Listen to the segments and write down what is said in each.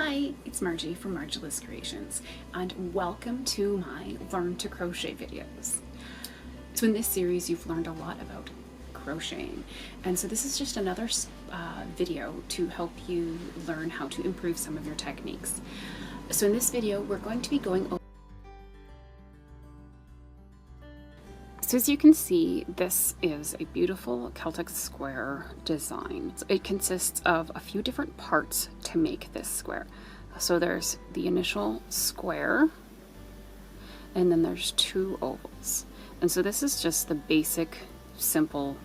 Hi, it's Margie from Margeless Creations, and welcome to my Learn to Crochet videos. So in this series you've learned a lot about crocheting, and so this is just another video to help you learn how to improve some of your techniques. So in this video we're going to be going over. So as you can see, this is a beautiful Celtic square design. It consists of a few different parts to make this square. So there's the initial square, and then there's two ovals. And so this is just the basic, simple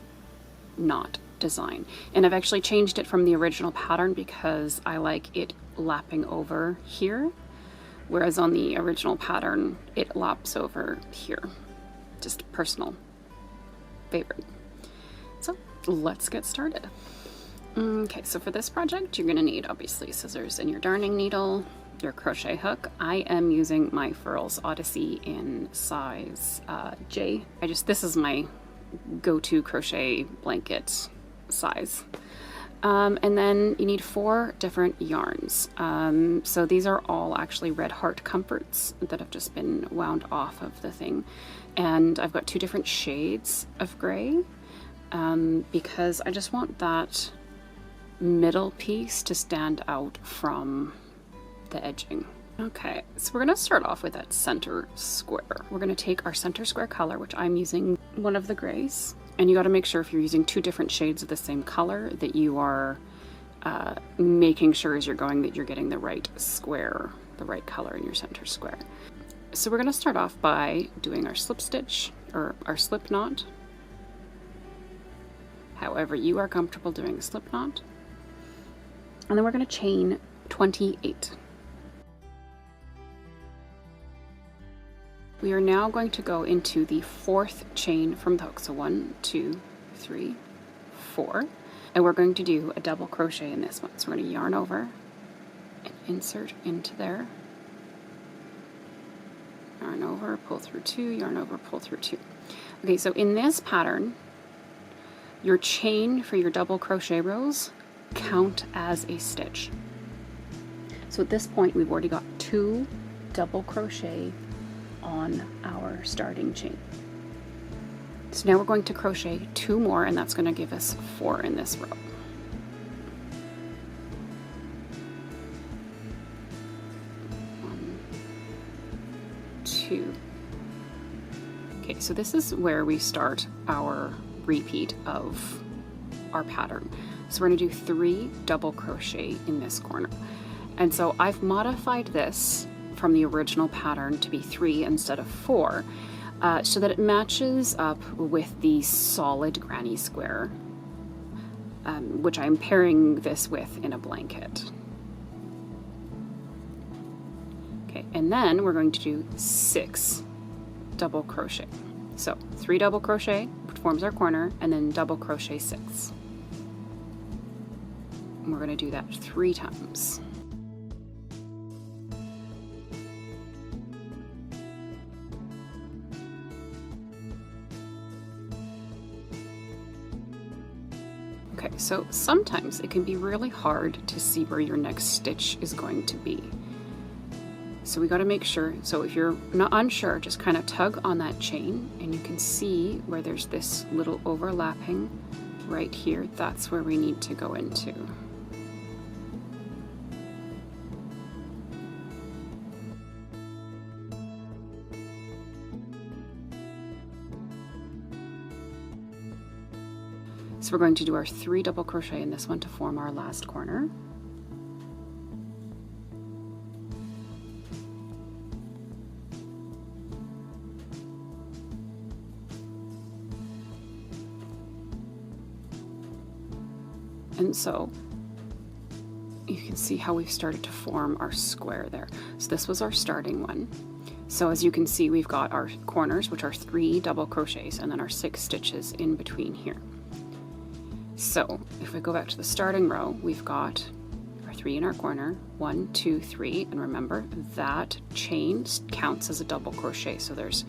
knot design. And I've actually changed it from the original pattern because I like it lapping over here, whereas on the original pattern, it laps over here. Just personal favorite. So let's get started. Okay, so for this project you're going to need obviously scissors and your darning needle, your crochet hook. I am using my Furls Odyssey in size J. This is my go-to crochet blanket size. And then you need 4 different yarns. So these are all actually Red Heart Comforts that have just been wound off of the thing. And I've got 2 different shades of gray because I just want that middle piece to stand out from the edging. Okay, so we're gonna start off with that center square. We're gonna take our center square color, which I'm using one of the grays. And you got to make sure if you're using 2 different shades of the same color that you are making sure as you're going that you're getting the right square, the right color in your center square. So we're going to start off by doing our slip stitch or our slip knot. However you are comfortable doing a slip knot. And then we're going to chain 28. We are now going to go into the 4th chain from the hook. So 1, 2, 3, 4. And we're going to do a double crochet in this one. So we're going to yarn over and insert into there. Yarn over, pull through 2, yarn over, pull through 2. Okay, so in this pattern, your chain for your double crochet rows count as a stitch. So at this point, we've already got 2 double crochet on our starting chain. So now we're going to crochet 2 more, and that's going to give us 4 in this row. 1, 2. Okay, so this is where we start our repeat of our pattern. So we're going to do 3 double crochet in this corner. And so I've modified this from the original pattern to be 3 instead of 4, so that it matches up with the solid granny square, which I'm pairing this with in a blanket. Okay, and then we're going to do 6 double crochet. So 3 double crochet, which forms our corner, and then double crochet 6. And we're going to do that 3 times. Okay, so sometimes it can be really hard to see where your next stitch is going to be. So we got to make sure, so if you're not unsure, just kind of tug on that chain and you can see where there's this little overlapping right here. That's where we need to go into. So we're going to do our 3 double crochet in this one to form our last corner. And so you can see how we've started to form our square there. So this was our starting one. So as you can see, we've got our corners, which are 3 double crochets, and then our 6 stitches in between here. So if we go back to the starting row, we've got our 3 in our corner, 1, 2, 3, and remember that chain counts as a double crochet. So there's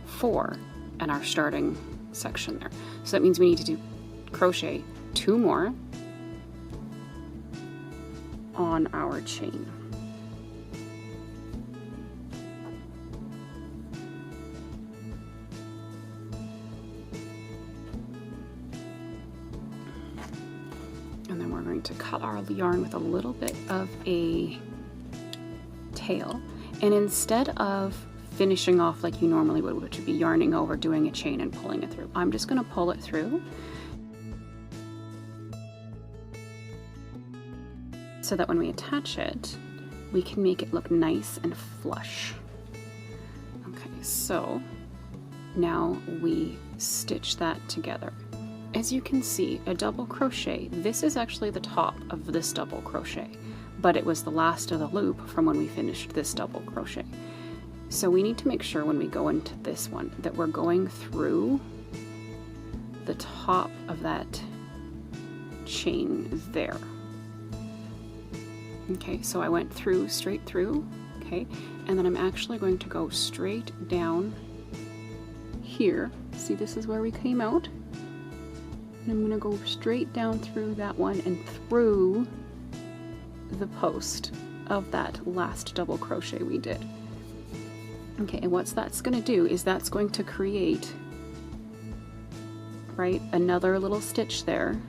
4 in our starting section there. So that means we need to do crochet 2 more, on our chain. And then we're going to cut our yarn with a little bit of a tail. And instead of finishing off like you normally would, which would be yarning over, doing a chain and pulling it through, I'm just going to pull it through so that when we attach it, we can make it look nice and flush. Okay, so now we stitch that together. As you can see, a double crochet, this is actually the top of this double crochet, but it was the last of the loop from when we finished this double crochet. So we need to make sure when we go into this one that we're going through the top of that chain there. Okay, so I went through, straight through, okay, and then I'm actually going to go straight down here. See, this is where we came out. And I'm going to go straight down through that one and through the post of that last double crochet we did. Okay, and what that's going to do is that's going to create, right, another little stitch there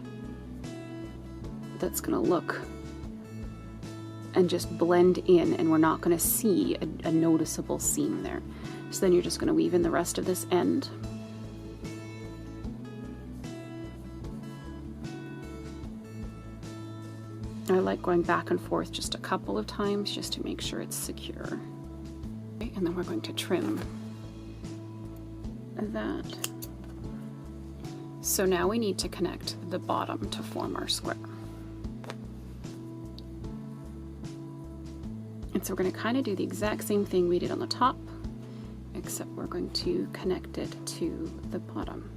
that's going to look and just blend in, and we're not going to see a noticeable seam there. So then you're just going to weave in the rest of this end. I like going back and forth just a couple of times just to make sure it's secure. Okay, and then we're going to trim that. So now we need to connect the bottom to form our square. And so we're going to kind of do the exact same thing we did on the top, except we're going to connect it to the bottom.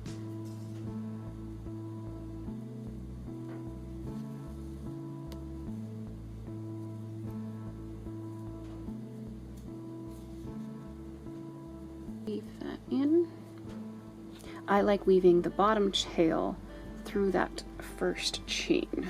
Weave that in. I like weaving the bottom tail through that first chain.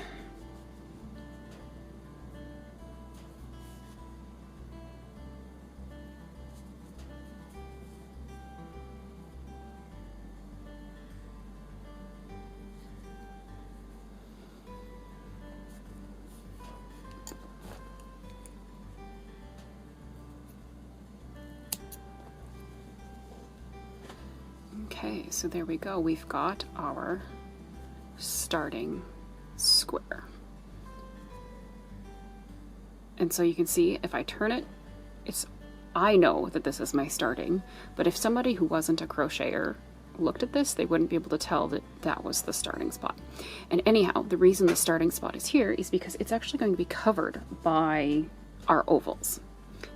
Okay, so there we go. We've got our starting square. And so you can see if I turn it, I know that this is my starting, but if somebody who wasn't a crocheter looked at this, they wouldn't be able to tell that that was the starting spot. And anyhow, the reason the starting spot is here is because it's actually going to be covered by our ovals.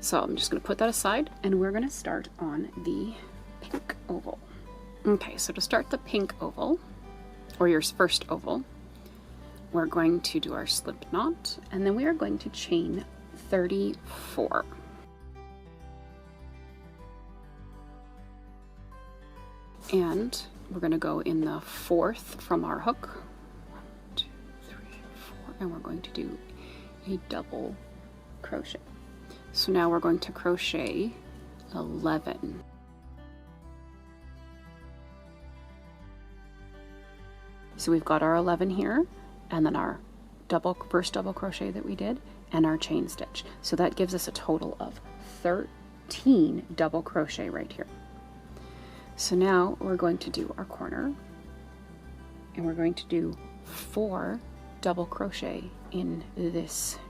So I'm just going to put that aside, and we're going to start on the pink oval. Okay, so to start the pink oval, or your first oval, we're going to do our slip knot, and then we are going to chain 34. And we're going to go in the fourth from our hook. 1, 2, 3, 4, and we're going to do a double crochet. So now we're going to crochet 11. So we've got our 11 here, and then our first double crochet that we did, and our chain stitch. So that gives us a total of 13 double crochet right here. So now we're going to do our corner, and we're going to do 4 double crochet in this.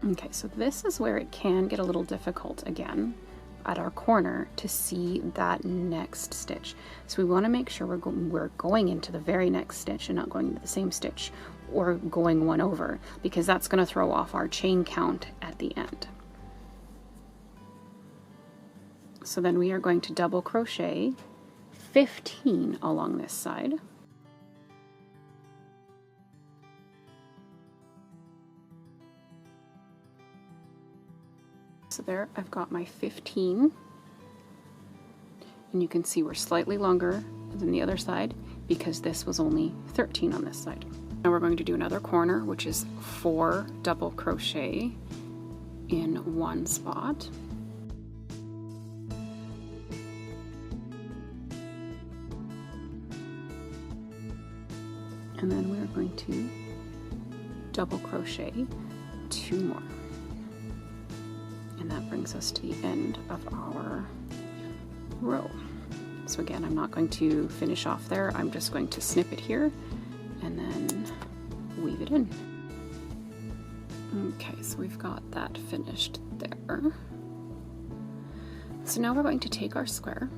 Okay, so this is where it can get a little difficult again at our corner to see that next stitch. So we want to make sure we're going into the very next stitch and not going into the same stitch or going one over, because that's going to throw off our chain count at the end. So then we are going to double crochet 15 along this side. So there, I've got my 15, and you can see we're slightly longer than the other side because this was only 13 on this side. Now we're going to do another corner, which is 4 double crochet in one spot. And then we're going to double crochet 2 more. And that brings us to the end of our row. So again, I'm not going to finish off there. I'm just going to snip it here and then weave it in. Okay, so we've got that finished there. So now we're going to take our square,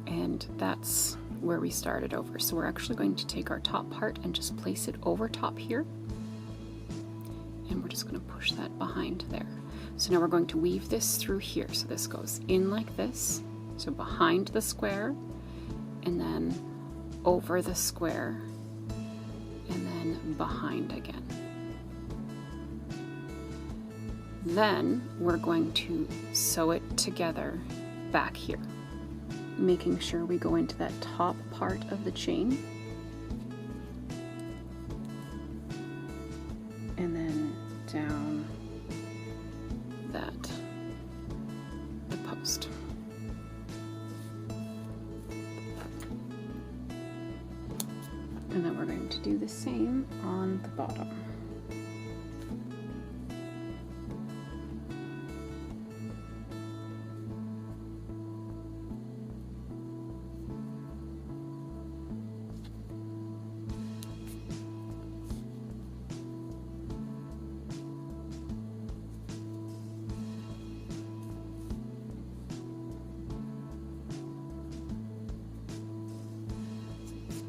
and that's where we started over. So we're actually going to take our top part and just place it over top here. And we're just going to push that behind there. So now we're going to weave this through here. So this goes in like this, so behind the square, and then over the square, and then behind again. Then we're going to sew it together back here, making sure we go into that top part of the chain, and then down the post. And then we're going to do the same on the bottom.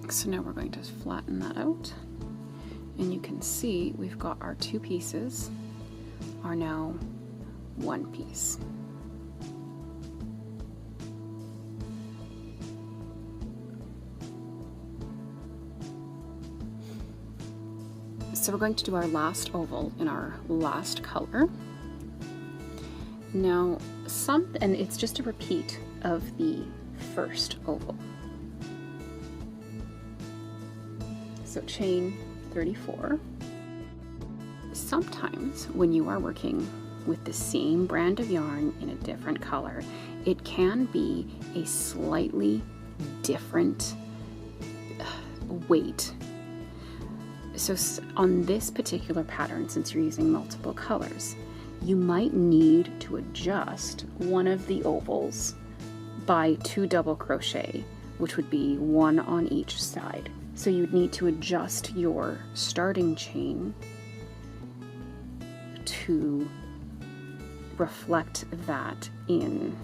So now we're going to flatten that out, and you can see we've got our 2 pieces are now 1 piece. So we're going to do our last oval in our last color. Now and it's just a repeat of the first oval. So chain 34. Sometimes when you are working with the same brand of yarn in a different color, it can be a slightly different weight. So on this particular pattern, since you're using multiple colors, you might need to adjust one of the ovals by 2 double crochet, which would be 1 on each side. So you'd need to adjust your starting chain to reflect that in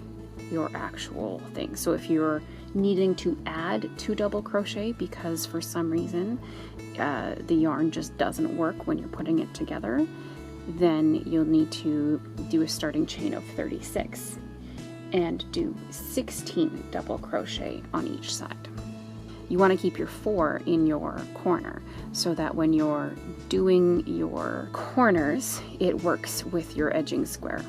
your actual thing. So if you're needing to add 2 double crochet because for some reason the yarn just doesn't work when you're putting it together, then you'll need to do a starting chain of 36 and do 16 double crochet on each side. You want to keep your 4 in your corner so that when you're doing your corners, it works with your edging square.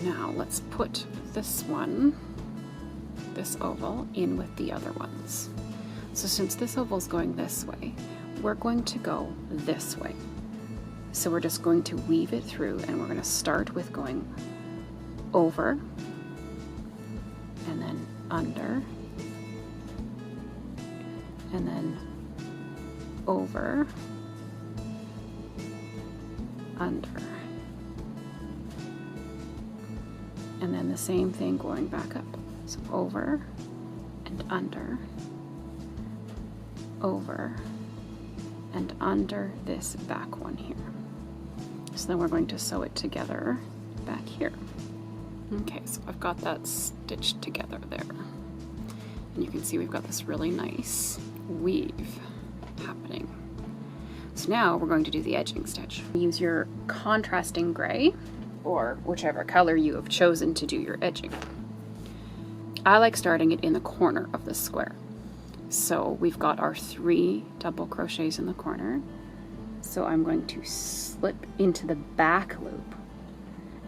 Now let's put this oval in with the other ones. So since this oval is going this way, we're going to go this way. So we're just going to weave it through, and we're going to start with going over, and then under, and then over, under, and then the same thing going back up. So over and under, over and under this back one here. So then we're going to sew it together back here. Okay, so I've got that stitched together there. And you can see we've got this really nice weave happening. So now we're going to do the edging stitch. Use your contrasting gray or whichever color you have chosen to do your edging. I like starting it in the corner of the square. So we've got our 3 double crochets in the corner. So I'm going to slip into the back loop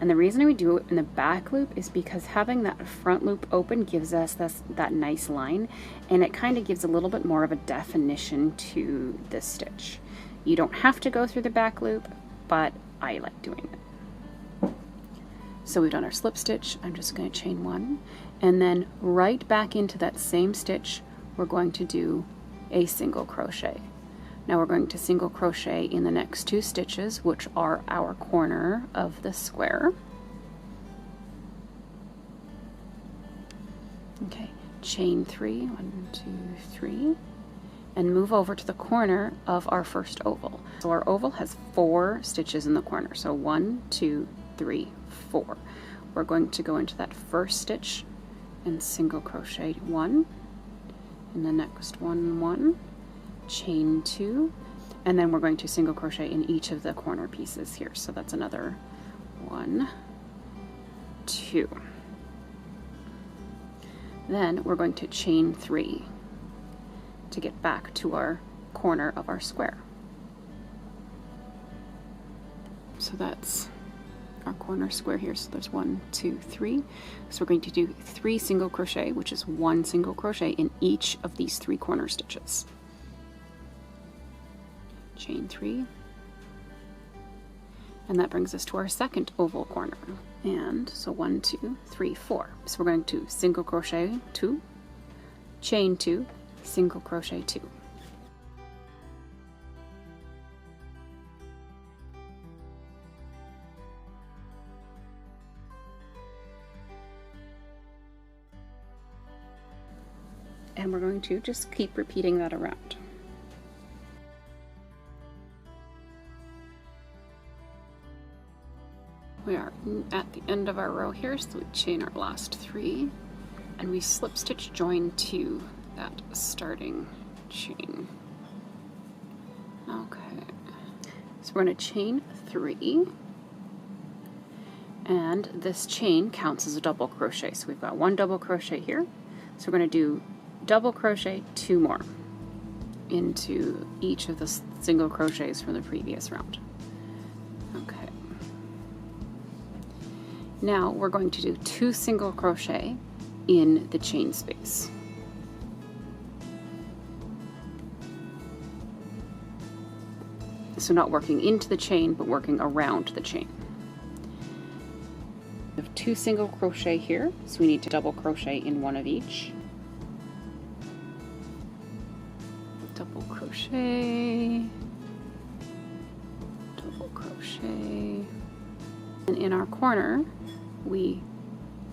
And the reason we do it in the back loop is because having that front loop open gives us that nice line, and it kind of gives a little bit more of a definition to this stitch. You don't have to go through the back loop, but I like doing it. So we've done our slip stitch. I'm just going to chain 1, and then right back into that same stitch we're going to do a single crochet. Now we're going to single crochet in the next 2 stitches, which are our corner of the square. Okay, chain 3, 1, 2, 3, and move over to the corner of our first oval. So our oval has 4 stitches in the corner. So 1, 2, 3, 4. We're going to go into that first stitch and single crochet 1, in the next one, chain 2, and then we're going to single crochet in each of the corner pieces here. So that's another 1, 2. Then we're going to chain 3 to get back to our corner of our square. So that's our corner square here. So there's 1, 2, 3. So we're going to do 3 single crochet, which is 1 single crochet in each of these 3 corner stitches. Chain 3, and that brings us to our second oval corner. And so 1, 2, 3, 4. So we're going to single crochet 2, chain 2, single crochet 2. And we're going to just keep repeating that around. We are at the end of our row here, so we chain our last 3, and we slip stitch join to that starting chain. Okay, so we're going to chain 3, and this chain counts as a double crochet. So we've got 1 double crochet here, so we're going to do double crochet 2 more into each of the single crochets from the previous round. Okay. Now we're going to do 2 single crochet in the chain space. So not working into the chain, but working around the chain. We have 2 single crochet here, so we need to double crochet in one of each. Double crochet, double crochet, and in our corner we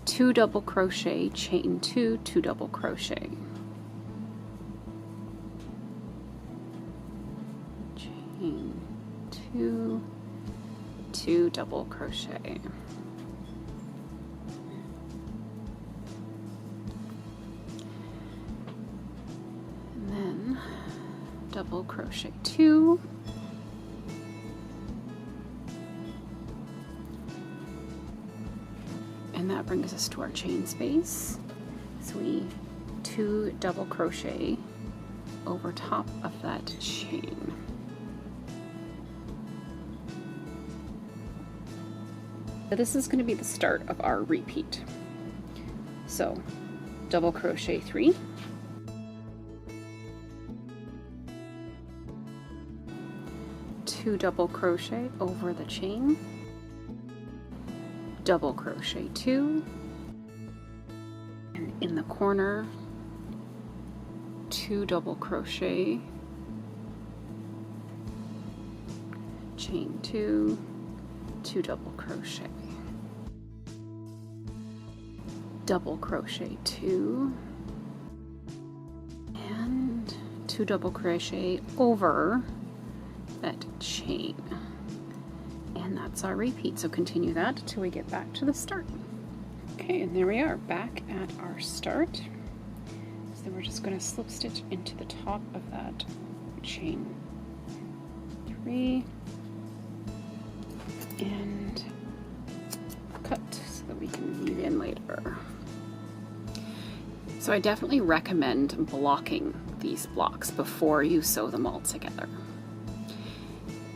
2 double crochet, chain 2, 2 double crochet, chain 2, 2 double crochet, and then double crochet 2, and that brings us to our chain space. So we 2 double crochet over top of that chain. So this is going to be the start of our repeat. So double crochet 3, two double crochet over the chain, double crochet 2, and in the corner 2 double crochet, chain 2, 2 double crochet, double crochet 2, and 2 double crochet over that chain. And that's our repeat, so continue that till we get back to the start. Okay, and there we are, back at our start. So then we're just going to slip stitch into the top of that chain 3 and cut so that we can weave in later. So I definitely recommend blocking these blocks before you sew them all together.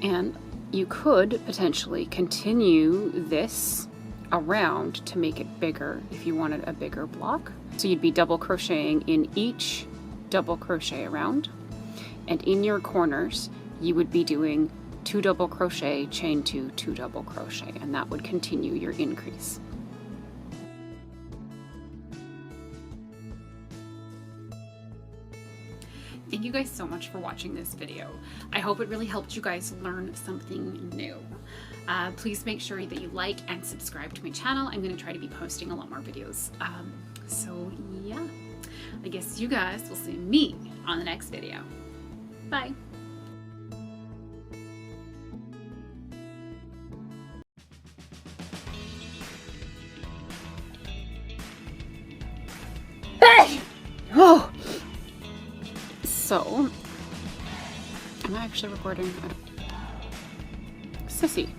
And you could potentially continue this around to make it bigger if you wanted a bigger block. So you'd be double crocheting in each double crochet around, and in your corners you would be doing 2 double crochet, chain 2, 2 double crochet, and that would continue your increase. Thank you guys so much for watching this video. I hope it really helped you guys learn something new. Please make sure that you like and subscribe to my channel. I'm going to try to be posting a lot more videos. So yeah, I guess you guys will see me on the next video. Bye. Oh. So, am I actually recording? Sissy,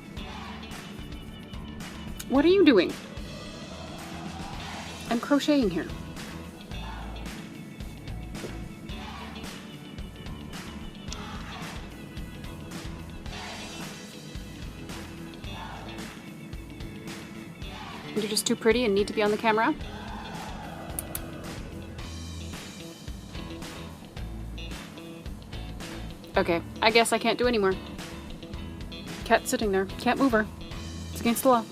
what are you doing? I'm crocheting here. You're just too pretty and need to be on the camera? Okay, I guess I can't do anymore. Cat's sitting there. Can't move her. It's against the law.